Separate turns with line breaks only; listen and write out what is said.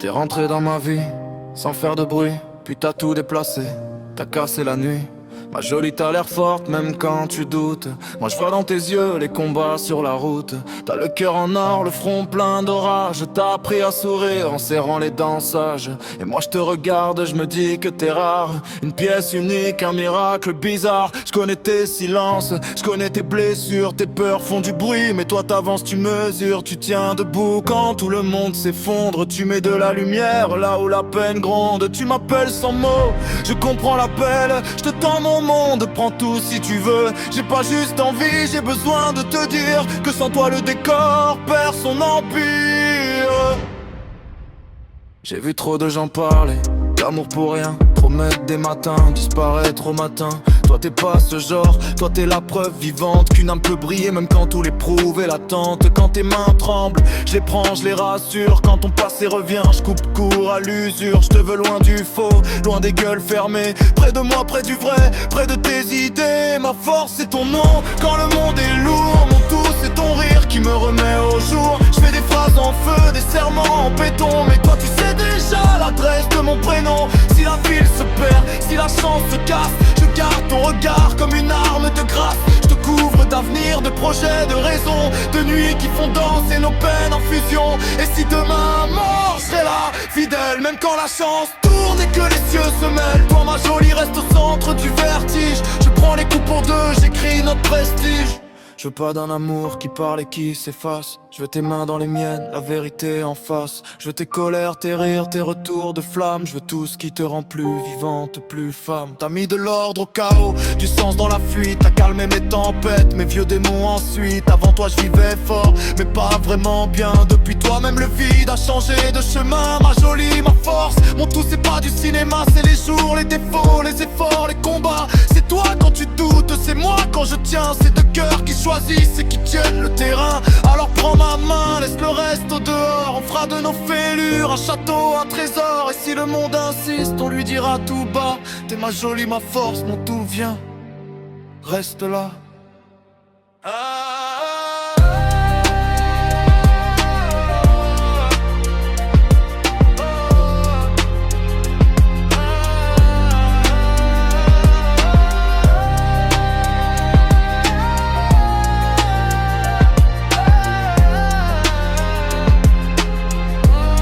T'es rentré dans ma vie, sans faire de bruit, puis t'as tout déplacé, t'as cassé la nuit. Ma jolie t'as l'air forte même quand tu doutes. Moi je vois dans tes yeux les combats sur la route. T'as le cœur en or, le front plein d'orage. T'as appris à sourire en serrant les dents sages. Et moi je te regarde, je me dis que t'es rare. Une pièce unique, un miracle bizarre. Je connais tes silences, je connais tes blessures. Tes peurs font du bruit, mais toi t'avances, tu mesures. Tu tiens debout quand tout le monde s'effondre. Tu mets de la lumière là où la peine gronde. Tu m'appelles sans mots, je comprends l'appel. Je te tends mon monde, prends tout si tu veux. J'ai pas juste envie, j'ai besoin de te dire que sans toi le décor perd son empire. J'ai vu trop de gens parler d'amour pour rien, promettre des matins, disparaître au matin. Toi t'es pas ce genre, toi t'es la preuve vivante qu'une âme peut briller même quand tout l'éprouve et l'attente. Quand tes mains tremblent, je les prends, je les rassure. Quand ton passé revient, je coupe court à l'usure. Je te veux loin du faux, loin des gueules fermées. Près de moi, près du vrai, près de tes idées. Ma force c'est ton nom, quand le monde est lourd. Mon tout c'est ton rire qui me remet au jour. Je fais des phrases en feu, des serments en béton. Mais toi tu sais déjà l'adresse de mon prénom. Si la ville se perd, si la chance se casse, je garde ton regard comme une arme de grâce. Je te couvre d'avenir, de projets, de raisons, de nuits qui font danser nos peines en fusion. Et si demain mort, je serai là, fidèle, même quand la chance tourne et que les cieux se mêlent. Toi ma jolie reste au centre du vertige. Je prends les coups pour deux, j'écris notre prestige. Je veux pas d'un amour qui parle et qui s'efface. Je veux tes mains dans les miennes, la vérité en face. Je veux tes colères, tes rires, tes retours de flamme. Je veux tout ce qui te rend plus vivante, plus femme. T'as mis de l'ordre au chaos, du sens dans la fuite. T'as calmé mes tempêtes, mes vieux démons ensuite. Avant toi je vivais fort, mais pas vraiment bien. Depuis toi même le vide a changé de chemin. Ma jolie, ma force, mon tout c'est pas du cinéma. C'est les jours, les défauts, les efforts, les combats. C'est toi quand tu doutes, c'est moi quand je tiens. C'est deux cœurs qui choisissent et qui tiennent le terrain. Alors prends ma main, laisse le reste au dehors. On fera de nos fêlures un château, un trésor. Et si le monde insiste, on lui dira tout bas: t'es ma jolie, ma force, mon tout vient. Reste là.